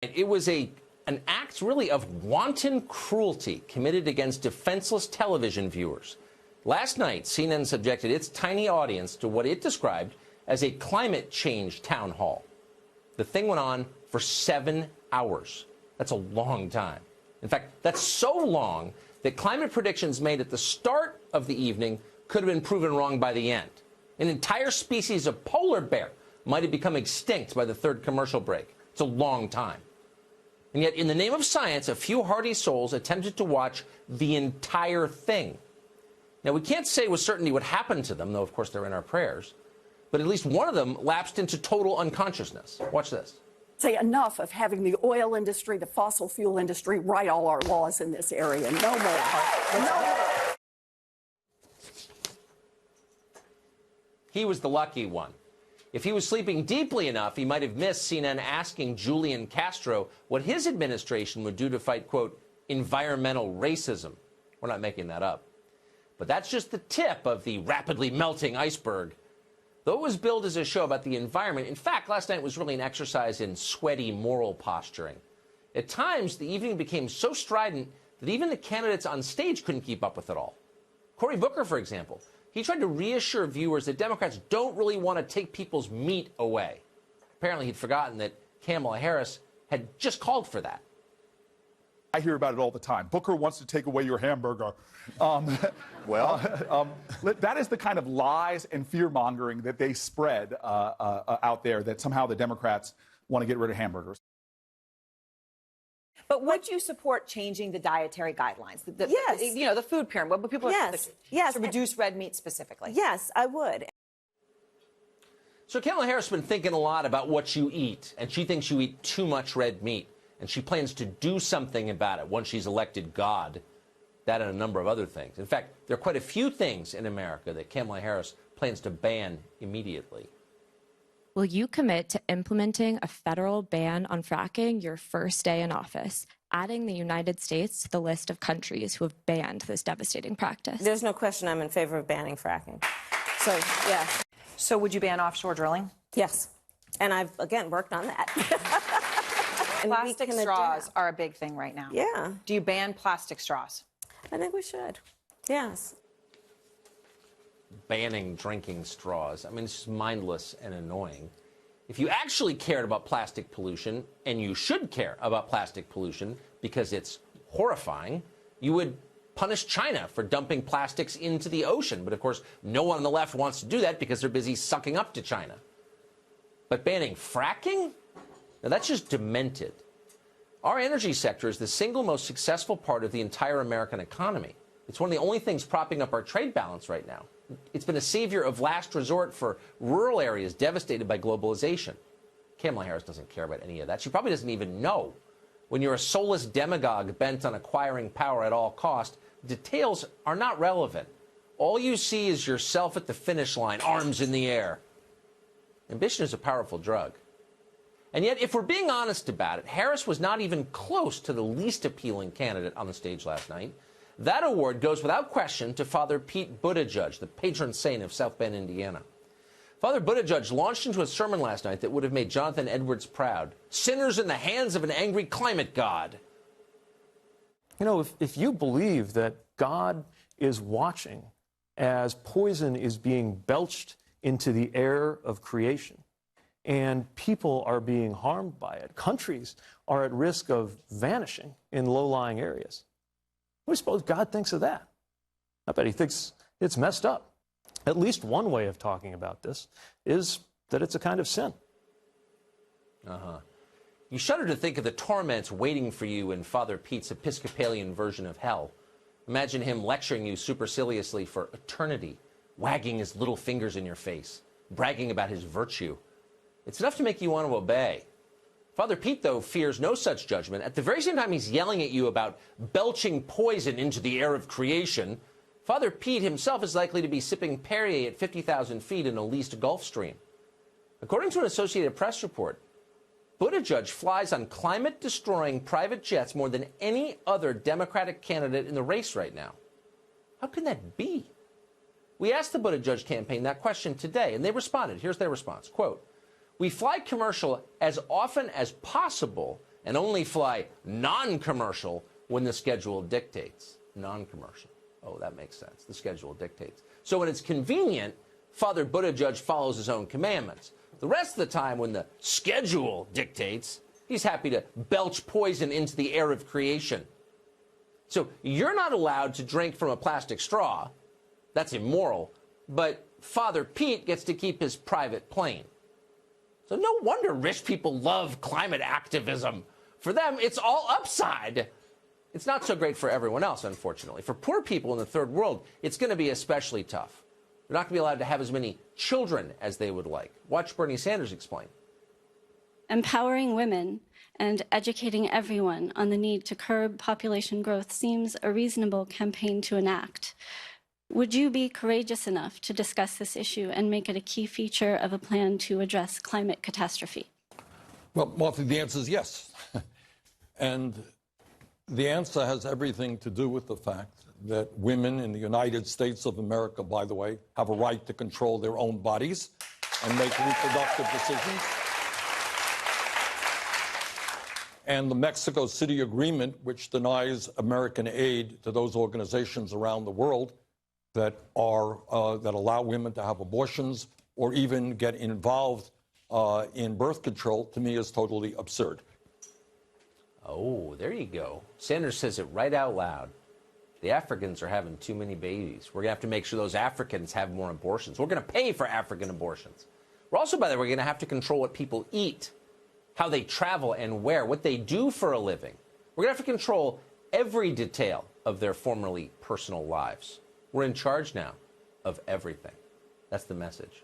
It was an act really of wanton cruelty committed against defenseless television viewers. Last night, CNN subjected its tiny audience to what it described as a climate change town hall. The thing went on for 7 hours. That's a long time. In fact, that's so long that climate predictions made at the start of the evening could have been proven wrong by the end. An entire species of polar bear might have become extinct by the third commercial break. It's a long time. And yet, in the name of science, a few hardy souls attempted to watch the entire thing. Now, we can't say with certainty what happened to them, though, of course, they're in our prayers. But at least one of them lapsed into total unconsciousness. Watch this. Say enough of having the oil industry, the fossil fuel industry write all our laws in this area. No more. No more. He was the lucky one. If he was sleeping deeply enough, he might have missed CNN asking Julian Castro what his administration would do to fight, quote, environmental racism. We're not making that up. But that's just the tip of the rapidly melting iceberg. Though it was billed as a show about the environment, in fact, last night was really an exercise in sweaty moral posturing. At times, the evening became so strident that even the candidates on stage couldn't keep up with it all. Cory Booker, for example, he tried to reassure viewers that Democrats don't really want to take people's meat away. Apparently, he'd forgotten that Kamala Harris had just called for that. I hear about it all the time. Booker wants to take away your hamburger. That is the kind of lies and fear-mongering that they spread out there, that somehow the Democrats want to get rid of hamburgers. But would you support changing the dietary guidelines? Yes. You know, the food pyramid, what people yes. to reduce red meat specifically. Yes, I would. So Kamala Harris has been thinking a lot about what you eat, and she thinks you eat too much red meat, and she plans to do something about it once she's elected God. That and a number of other things. In fact, there are quite a few things in America that Kamala Harris plans to ban immediately. Will you commit to implementing a federal ban on fracking your first day in office, adding the United States to the list of countries who have banned this devastating practice? There's no question I'm in favor of banning fracking. So, yeah. So would you ban offshore drilling? Yes. And I've, again, worked on that. Plastic straws are a big thing right now. Yeah. Do you ban plastic straws? I think we should. Yes. Banning drinking straws. I mean, it's just mindless and annoying. If you actually cared about plastic pollution, and you should care about plastic pollution because it's horrifying, you would punish China for dumping plastics into the ocean. But of course, no one on the left wants to do that because they're busy sucking up to China. But banning fracking? Now, that's just demented. Our energy sector is the single most successful part of the entire American economy. It's one of the only things propping up our trade balance right now. It's been a savior of last resort for rural areas devastated by globalization. Kamala Harris doesn't care about any of that. She probably doesn't even know. When you're a soulless demagogue bent on acquiring power at all cost, details are not relevant. All you see is yourself at the finish line, arms in the air. Ambition is a powerful drug. And yet, if we're being honest about it, Harris was not even close to the least appealing candidate on the stage last night. That award goes without question to Father Pete Buttigieg, the patron saint of South Bend, Indiana. Father Buttigieg launched into a sermon last night that would have made Jonathan Edwards proud. Sinners in the hands of an angry climate god. You know, if you believe that God is watching as poison is being belched into the air of creation, and people are being harmed by it, countries are at risk of vanishing in low-lying areas, what do you suppose God thinks of that? I bet he thinks it's messed up. At least one way of talking about this is that it's a kind of sin. You shudder to think of the torments waiting for you in Father Pete's Episcopalian version of hell. Imagine him lecturing you superciliously for eternity, wagging his little fingers in your face, bragging about his virtue. It's enough to make you want to obey. Father Pete, though, fears no such judgment. At the very same time he's yelling at you about belching poison into the air of creation, Father Pete himself is likely to be sipping Perrier at 50,000 feet in a leased Gulf Stream. According to an Associated Press report, Buttigieg flies on climate-destroying private jets more than any other Democratic candidate in the race right now. How can that be? We asked the Buttigieg campaign that question today, and they responded. Here's their response. Quote, "We fly commercial as often as possible and only fly non-commercial when the schedule dictates. Non-commercial. Oh, that makes sense. The schedule dictates. So when it's convenient, Father Buttigieg follows his own commandments. The rest of the time, when the schedule dictates, he's happy to belch poison into the air of creation. So you're not allowed to drink from a plastic straw. That's immoral. But Father Pete gets to keep his private plane. So no wonder rich people love climate activism. For them, it's all upside. It's not so great for everyone else, unfortunately. For poor people in the third world, it's going to be especially tough. They're not going to be allowed to have as many children as they would like. Watch Bernie Sanders explain. Empowering women and educating everyone on the need to curb population growth seems a reasonable campaign to enact. Would you be courageous enough to discuss this issue and make it a key feature of a plan to address climate catastrophe? Well, Martha, the answer is yes. And the answer has everything to do with the fact that women in the United States of America, by the way, have a right to control their own bodies and make reproductive decisions. And the Mexico City Agreement, which denies American aid to those organizations around the world that allow women to have abortions or even get involved in birth control, to me is totally absurd. Oh, there you go. Sanders says it right out loud. The Africans are having too many babies. We're going to have to make sure those Africans have more abortions. We're going to pay for African abortions. We're also, by the way, going to have to control what people eat, how they travel and where, what they do for a living. We're going to have to control every detail of their formerly personal lives. We're in charge now of everything. That's the message.